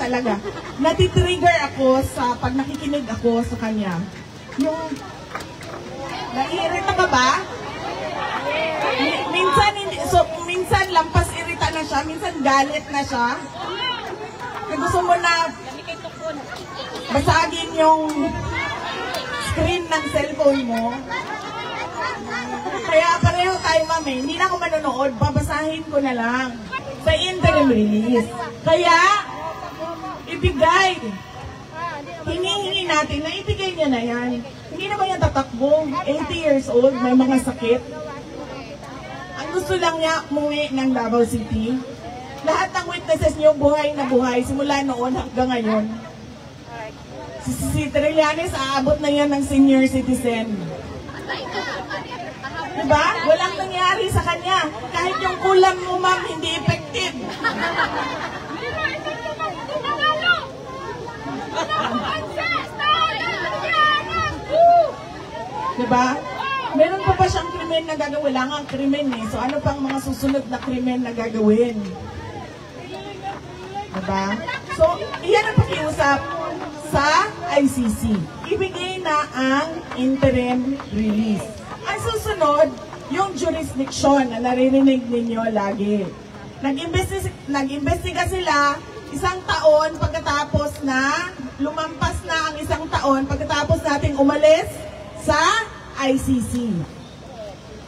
talaga. Natitrigger ako sa pag nakikinig ako sa kanya. Yung, naiirita ka ba? Minsan, hindi, so, minsan lampas irita na siya, minsan galit na siya. Gusto mo na basagin yung screen ng cellphone mo. Kaya pareho tayo, ma'am, eh. Hindi na ako manonood, babasahin ko na lang sa interim release. Kaya, ibigay. Hinihingi natin na ibigay niya na yan. Hindi naman yan tatakbo. 80 years old, may mga sakit. Ang gusto lang niya, umuwi ng Davao City. Lahat ng witnesses niyo, buhay na buhay, simula noon hanggang ngayon. Si Trillanes, aabot na yan ng senior citizen. Diba? Walang nangyari sa kanya. Kahit yung kulam mo, ma'am, hindi effective. Diba? Meron pa ba siyang krimen na gagawin? Wala nga ang krimen eh. So ano pang mga susunod na krimen na gagawin? Diba? So, iyan ang pakiusap sa ICC. Ibigay na ang interim release. Ang susunod, yung jurisdiction na naririnig ninyo lagi. Nag-imbestiga sila 1 taon pagkatapos na, lumampas na ang 1 taon pagkatapos nating umalis sa ICC.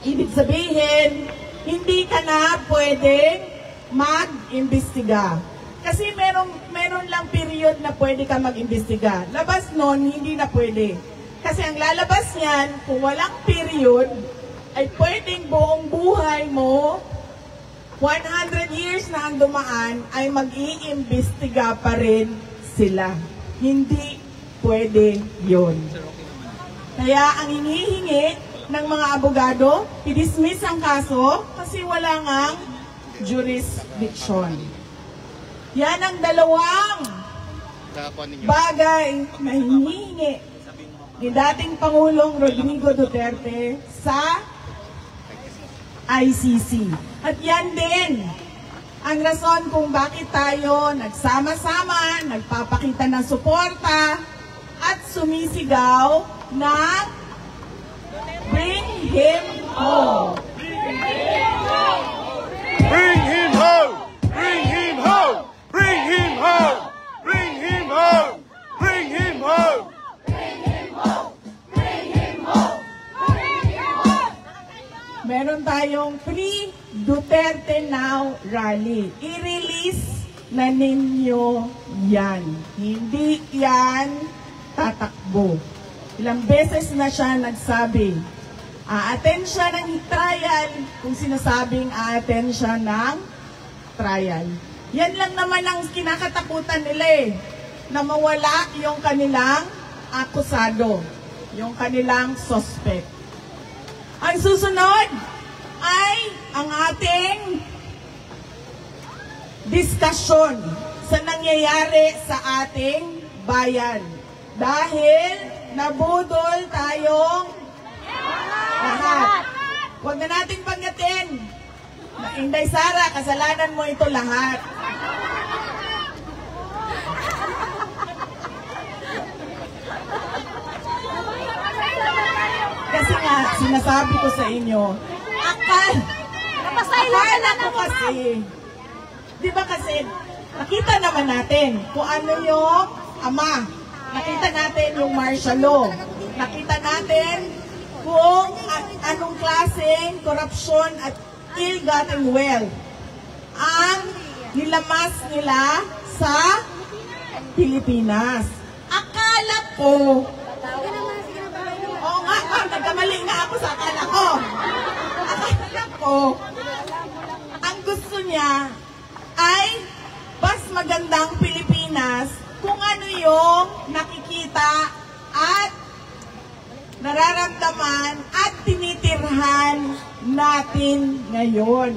Ibig sabihin, hindi ka na pwedeng mag-imbestiga. Kasi meron lang period na pwede ka mag-imbestiga. Labas nun, hindi na pwede. Kasi ang lalabas niyan, kung walang period, ay pwedeng buong buhay mo, 100 years na ang dumaan, ay mag-iimbestiga pa rin sila. Hindi pwede yun. Kaya ang hinihingi ng mga abogado, i-dismiss ang kaso kasi wala ngang jurisdiction. Yan ang dalawang bagay na hinihingi ni dating Pangulong Rodrigo Duterte sa ICC. At yan din ang rason kung bakit tayo nagsama-sama, nagpapakita ng suporta at sumisigaw na bring him home. Bring him home! Bring him home! Bring him home! Bring him home! Bring him home! Meron tayong Free Duterte Now rally. I-release na ninyo yan. Hindi yan tatakbo. Ilang beses na siya nagsabi, a-attend siya ng trial kung sinasabing a-attend siya ng trial. Yan lang naman ang kinakatakutan nila eh, na mawala yung kanilang akusado, yung kanilang suspect. Ang susunod ay ang ating diskusyon sa nangyayari sa ating bayan. Dahil nabudol tayong lahat. Huwag na natin panggatin. Inday Sara, kasalanan mo ito lahat. Kasi nga, sinasabi ko sa inyo, akala ko kasi, di ba kasi, nakita naman natin kung ano yung ama. Nakita natin yung martial law. Nakita natin kung anong klaseng korupsyon at ill-gotten wealth ang nilamas nila sa Pilipinas. Akala ko, nagkamali nga ako sa akala ko. Akala ko, ang gusto niya ay mas magandang Pilipinas kung ano yung nakikita at nararamdaman at tinitirhan natin ngayon.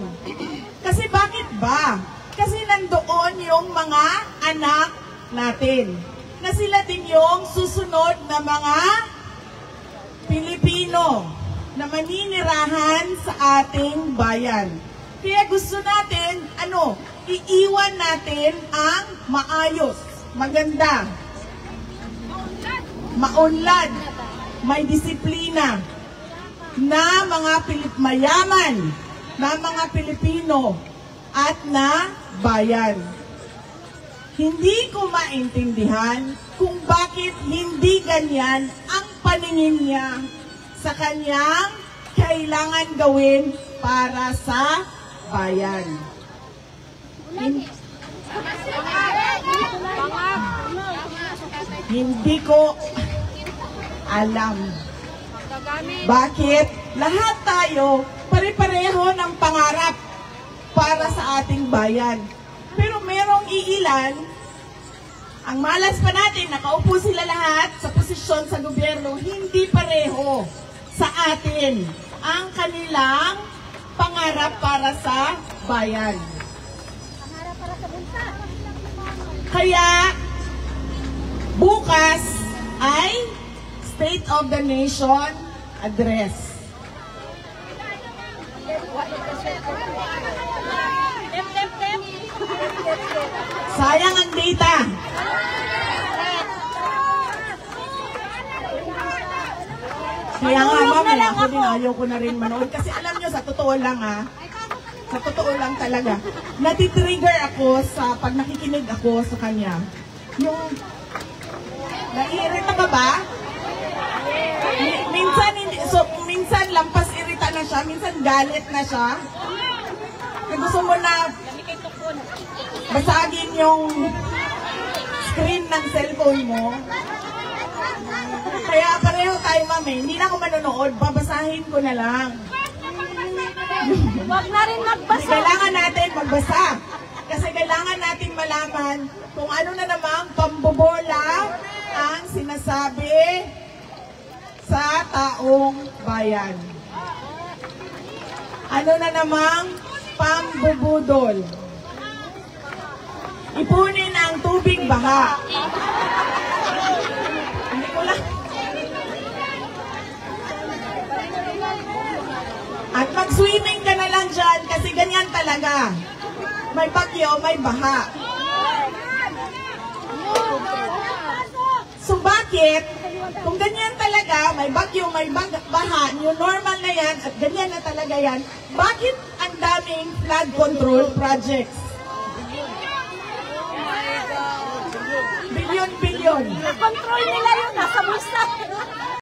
Kasi bakit ba? Kasi nandoon yung mga anak natin. Na sila din yung susunod na mga Pilipino na maninirahan sa ating bayan. Kaya gusto natin, iiwan natin ang maayos maganda, maunlad, may disiplina, na mga mayaman, na mga Pilipino, at na bayan. Hindi ko maintindihan kung bakit hindi ganyan ang paningin niya sa kanyang kailangan gawin para sa bayan. Hindi ko alam bakit lahat tayo pare-pareho ng pangarap para sa ating bayan. Pero merong iilan, ang malas pa natin, nakaupo sila lahat sa posisyon sa gobyerno, hindi pareho sa atin ang kanilang pangarap para sa bayan. Kaya, bukas ay State of the Nation Address. Sayang ang data. Kaya nga, mami, ako din ayaw ko na rin manood. Kasi alam nyo, sa totoo lang sa totoo lang talaga, natitrigger ako sa pag nakikinig ako sa kanya. Yung, naiirita ka ba? Minsan lampas irita na siya, minsan galit na siya. Gusto mo na basagin yung screen ng cellphone mo. Kaya pareho tayo, mami. Hindi na ako manonood. Babasahin ko na lang. Huwag na rin magbasa. Kailangan natin magbasa. Kasi kailangan natin malaman kung ano na namang pambobola ang sinasabi sa taong bayan. Ano na namang pambubudol. Ipunin ang tubig baha. Hindi ko lang. At mag-swimming ka na lang dyan kasi ganyan talaga. May bagyo, may baha. So bakit? Kung ganyan talaga, may bagyo, may baha, new normal na yan, at ganyan na talaga yan, bakit ang daming flood control projects? Bilyon-bilyon. Control nila yun, nasa bulsa.